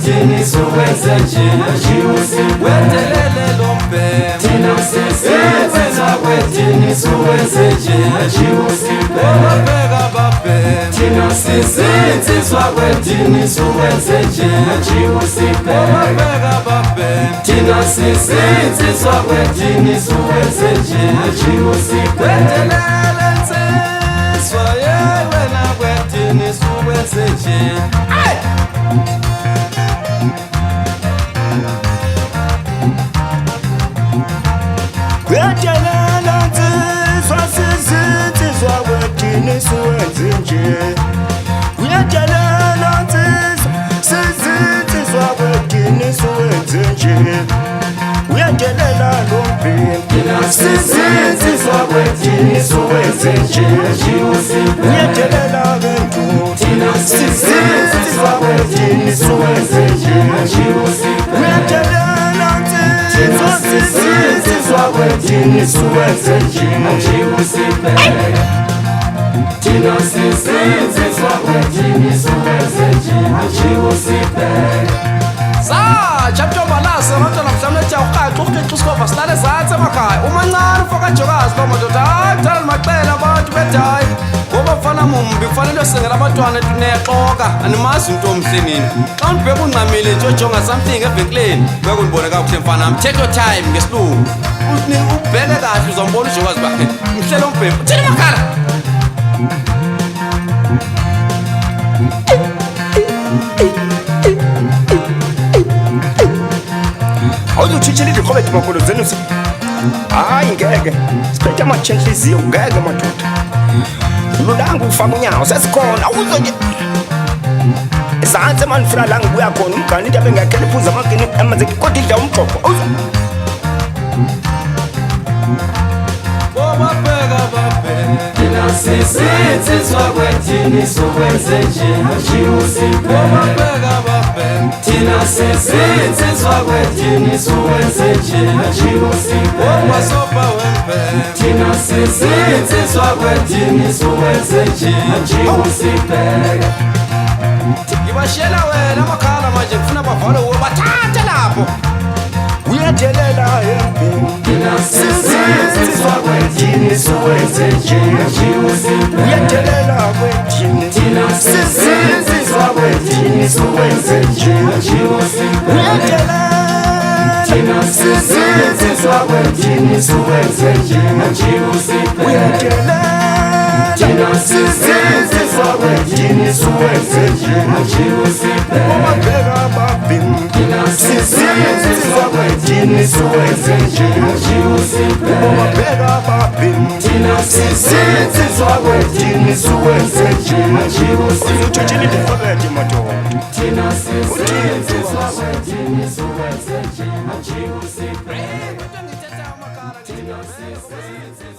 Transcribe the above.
wethini suwenze nje ajiwusiphele wedelele lombhema thina sisenzwa wethini suwenze nje ajiwusiphele babheka babhema thina sisenzwa wethini suwenze nje ajiwusiphele babheka babhema thina sisenzwa wethini suwenze nje ajiwusiphele wedelele nsizwa wena wethini suwenze nje Wedelela nsizwa sizinsizwa wethini suwenze nje Wedelela nsizwa sizinsizwa wethini suwenze nje Wedelela lombhema sizinsizwa wethini suwenze nje ajiwusiphele Wedelela bentu thina sisenzwa wethini suwenze nje ajiwusiphele Wedelela nsizwa sisenzwa wethini suwenze nje ajiwusiphele thina sisenzwa wethini suwenze nje ajiwusiphele chaptombalase abantwana mhlawumbe ejakuqaxa ukixa usikova silale ezantsi emakhaya umancane ufokajokazi lo madoda hayi kudala limaxela abantu bethi hayi ngoba mfana mumbi kufanele uyosengela abantwana etunexoka animazi umntu omhlenini xa undibheka ungqamile nje ojonga something evenkileni beke undibone kakuhle mfanam take your time ngesilungu ubheke kahle uzombona ujokazi bakhe mhlele umbhemu uthini makhala awuzuthitshela izikrobeti makhulu zenu hayi ngeke siphethe amatshenhliziyo ngeke madoda lulanga ufaka unyawo sesikhona awuzo nje ezantsi emanifuna la ngibuya khona umgani into abengakhela iphuza amagini amazeki kodwa idla umxoxo awuzo babheka babhema thina sisenzwa wethini suwenze nje ajiwusiphele babheka babhema thina sisenzwa wethini suwenze nje ajiwusiphele wasoba wembhema thina sisenzwa wethini suwenze nje ajiwusiphele ngibashiyela wena amakhala manje ngifuna bavale uwe bathathe lapho uyedelela yembhemu thina sisenzwa wethini suwenze nje ajiwusiphele uyedelela wethini thina sisenzwa wethini suwenze nje ajiwusiphele uyedelela thina sisenzwa wethini suwenze nje ajiwusiphele uyedelela thina sisenzwa wethini suwenze nje ajiwusiphele babheka babhemu thina sisenzwa wethini suwenze nje ajiwusiphele babheka babhemu thina sisenzwa wethini suwenze nje ajiwusiphele uzuthitshela izikrobeti madoda thina sisenzwa wethini suwenze nje ajiwusiphele ngithetha amakhala thina sisenzwa